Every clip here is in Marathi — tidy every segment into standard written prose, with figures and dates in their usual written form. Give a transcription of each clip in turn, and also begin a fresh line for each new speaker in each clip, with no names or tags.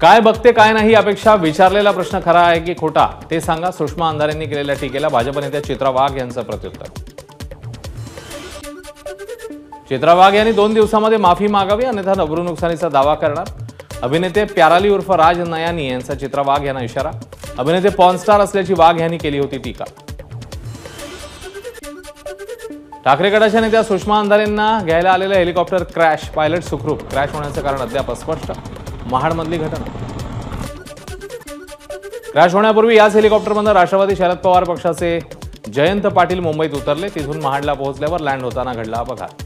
काय बघते काय नाही यापेक्षा विचारलेला प्रश्न खरा आहे की खोटा ते सांगा, सुषमा अंधारेंनी केलेल्या टीकेला भाजप नेत्या चित्रा वाघ यांचं प्रत्युत्तर। चित्रा वाघ यांनी 2 दिवसांमध्ये माफी मागावी अन्यथा नबरू नुकसानीचा दावा करणार। अभिनेते प्याराली उर्फ राज नयानी यांचा चित्रा वाघ यांना इशारा। अभिनेते पॉर्नस्टार असल्याची वाघ यांनी केली होती टीका। ठाकरे गटाच्या नेत्या सुषमा अंधारेंना घ्यायला आलेलं हेलिकॉप्टर क्रॅश, पायलट सुखरूप, क्रॅश होण्याचं कारण अद्याप अस्पष्ट। महाडमधली घटना। क्रॅश होण्यापूर्वी याच हेलिकॉप्टरमधून राष्ट्रवादी शरद पवार पक्षाचे जयंत पाटील मुंबईत उतरले। तिथून महाडला पोहोचल्यावर लँड होताना घडला अपघात।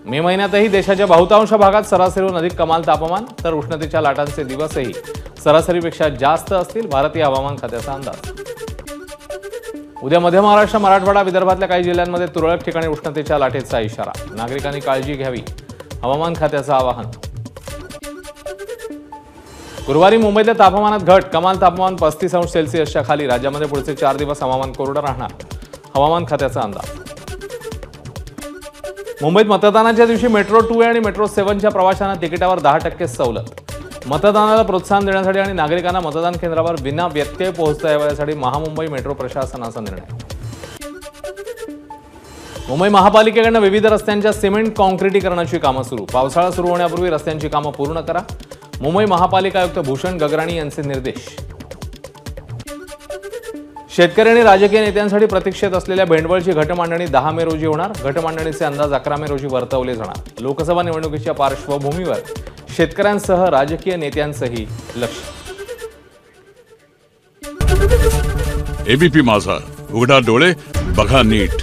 मे महिन्यातही देशाच्या बहुतांश भागात सरासरीहून अधिक कमाल तापमान, तर उष्णतेच्या लाटांचे दिवसही सरासरीपेक्षा जास्त असतील, भारतीय हवामान खात्याचा अंदाज। उद्या मध्य महाराष्ट्र, मराठवाडा, विदर्भातल्या काही जिल्ह्यांमध्ये तुरळक ठिकाणी उष्णतेच्या लाटेचा इशारा, नागरिकांनी काळजी घ्यावी, हवामान खात्याचं आवाहन। गुरुवारी मुंबईतल्या तापमानात घट, कमाल तापमान 35 अंश सेल्सिअसच्या खाली। राज्यामध्ये पुढचे 4 दिवस हवामान कोरडं राहणार, हवामान खात्याचा अंदाज। मुंबईत मतदानाच्या दिवशी मेट्रो 2 आणि मेट्रो 7च्या प्रवाशांना तिकिटावर 10% सवलत। मतदानाला प्रोत्साहन देण्यासाठी आणि नागरिकांना मतदान केंद्रावर विना व्यत्यय पोहोचता यावे यासाठी महामुंबई मेट्रो प्रशासनाचा निर्णय। मुंबई महापालिकेकडून विविध रस्त्यांच्या सिमेंट कॉन्क्रिटीकरणाची कामं सुरू। पावसाळा सुरू होण्यापूर्वी रस्त्यांची कामं पूर्ण करा, मुंबई महापालिका आयुक्त भूषण गगराणी यांचे निर्देश। शेतकरी आणि राजकीय नेत्यांसाठी प्रतीक्षेत असलेल्या भेंडवळची घटमांडणी 10 मे रोजी होणार। घटमांडणीचे अंदाज 11 मे रोजी वर्तवले जाणार। लोकसभा निवडणुकीच्या पार्श्वभूमीवर शेतकऱ्यांसह राजकीय नेत्यांचंही लक्ष।
एबीपी माझा, उघडा डोळे बघा नीट।